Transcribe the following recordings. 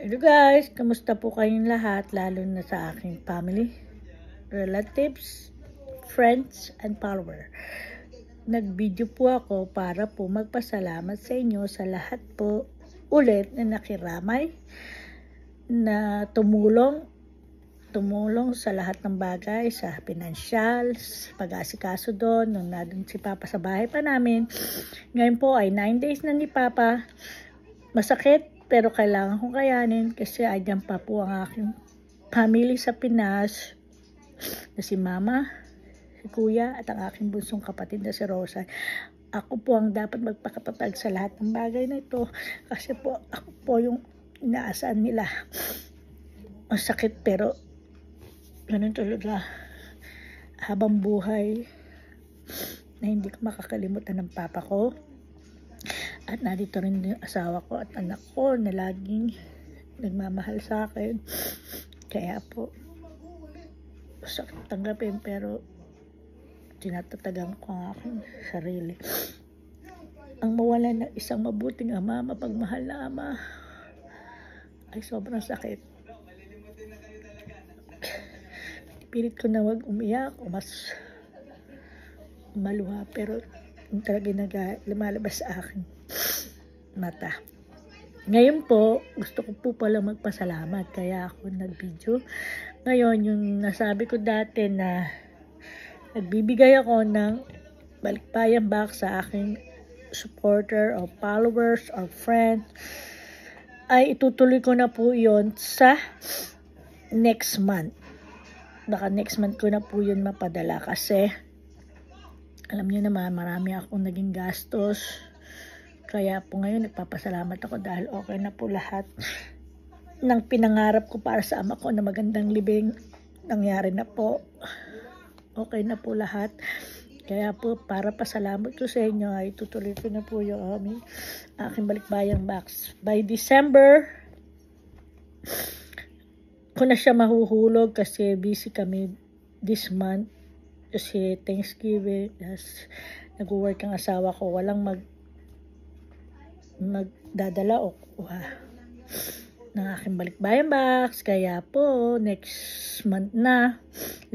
Hello guys, kamusta po kayong lahat, lalo na sa aking family, relatives, friends, and follower. Nag-video po ako para po magpasalamat sa inyo sa lahat po ulit na nakiramay, na tumulong sa lahat ng bagay, sa pinansyal, pag-asikaso doon, nung nandun si Papa sa bahay pa namin. Ngayon po ay 9 days na ni Papa. Masakit, pero kailangan kong kayanin kasi andyan pa po ang aking family sa Pinas, na si Mama, si Kuya, at ang aking bunsong kapatid na si Rosa. Ako po ang dapat magpakatatag sa lahat ng bagay na ito kasi po ako po yung inaasahan nila. Masakit, pero ganun talaga habang buhay na hindi ko makakalimutan ng Papa ko. At narito rin yung asawa ko at anak ko na laging nagmamahal sa akin. Kaya po, sakit tanggapin, pero tinatatagan ko ang aking sarili. Ang mawala ng isang mabuting ama, mapagmahal na ama, ay sobrang sakit. Pilit ko na wag umiyak o mas maluha, pero yung talaga lumalabas sa akin mata. Ngayon po, gusto ko po pala magpasalamat, kaya ako nag-video. Ngayon, yung nasabi ko dati na nagbibigay ako ng balikbayan box sa aking supporter or followers or friends, ay itutuloy ko na po yon sa next month. Baka next month ko na po yun mapadala kasi alam niyo naman, marami akong naging gastos. Kaya po ngayon nagpapasalamat ako dahil okay na po lahat ng pinangarap ko para sa ama ko na magandang libing. Nangyari na po. Okay na po lahat. Kaya po para pasalamat ko sa inyo ay tutuloy ko na po yung aking balikbayang box. By December ko na siya mahuhulog kasi busy kami this month. Kasi Thanksgiving, nag-work ang asawa ko, walang magdadala o kuha ng aking balikbayan box. Kaya po, next month na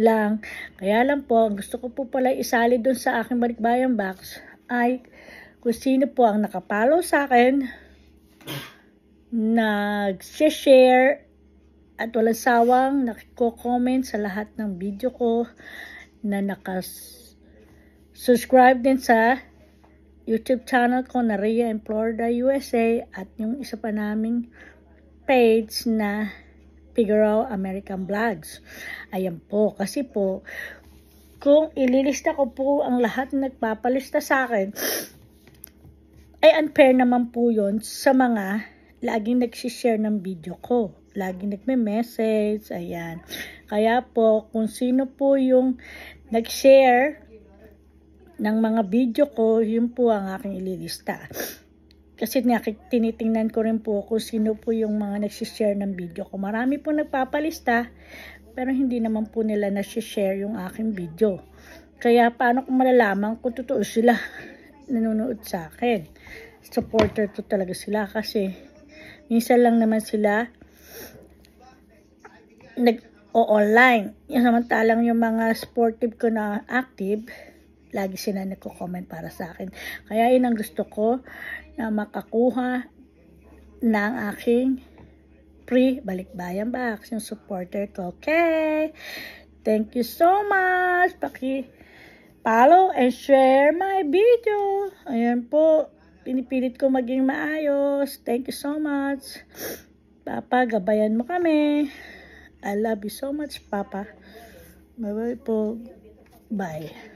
lang. Kaya lang po, gusto ko po pala isali dun sa aking balikbayan box ay kung sino po ang nakapollow sa akin, nag-share at walang sawang nakiko-comment sa lahat ng video ko, na subscribe din sa YouTube channel ko na Rhea in Florida, USA, at yung isa pa naming page na Figaro American Vlogs. Ayan po, kasi po kung ililista ko po ang lahat na nagpapalista sa akin, ay unfair naman po yun sa mga laging nagsishare ng video ko, laging nagme-message. Ayan, kaya po kung sino po yung nag-share ng mga video ko, yun po ang aking ililista. Kasi tinitingnan ko rin po kung sino po yung mga nagsishare ng video ko. Marami po nagpapalista, pero hindi naman po nila nasi-share yung aking video. Kaya paano ko malalaman kung totoo sila nanonood sa akin? Supporter to talaga sila kasi minsan lang naman sila nag-o-online. Yung samantalang yung mga sportive ko na active, lagi sila nagko-comment para sa akin. Kaya yun ang gusto ko, na makakuha ng aking free balikbayan box, yung supporter ko. Okay? Thank you so much. Paki-follow and share my video. Ayan po. Pinipilit ko maging maayos. Thank you so much. Papa, gabayan mo kami. I love you so much, Papa. Bye-bye po. Bye.